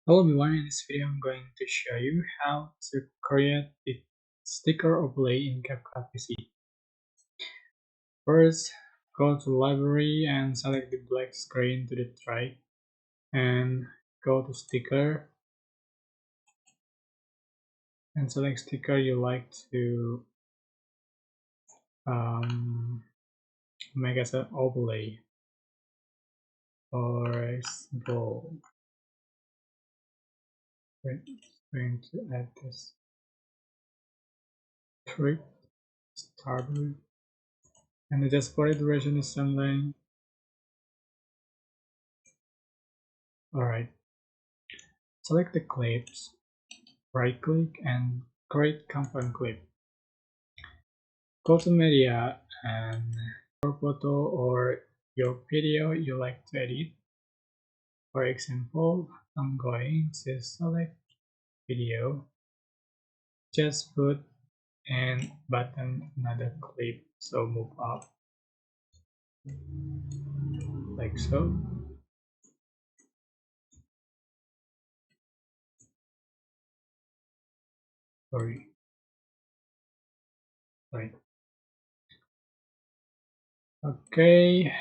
Hello everyone, in this video I'm going to show you how to create a sticker overlay in CapCut PC. First, go to library and select the black screen to the right and go to sticker and select sticker you like to make as an overlay. For example, we're going to add this trip starter and just for the duration is some length. Alright, select the clips, right click and create compound clip. Go to media and your photo or your video you like to edit. For example, I'm going to select video, just put and button another clip, so move up like so. Sorry, right. Okay,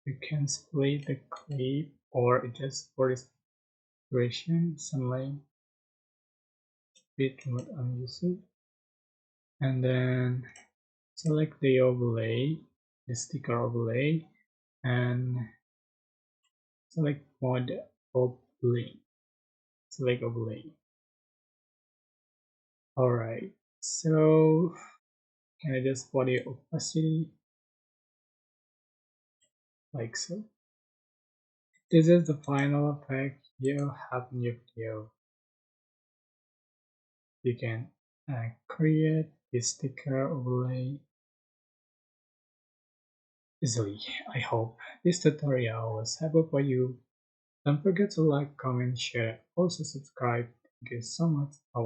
you can split the clip or just for this duration, some length, bit remote unused, and then select the overlay, the sticker overlay, and select mode overlay. Select overlay. Alright, so can I just body opacity like so? This is the final effect you have in your video. You can create this sticker overlay easily. I hope this tutorial was helpful for you. Don't forget to like, comment, share, also subscribe. Thank you so much for watching.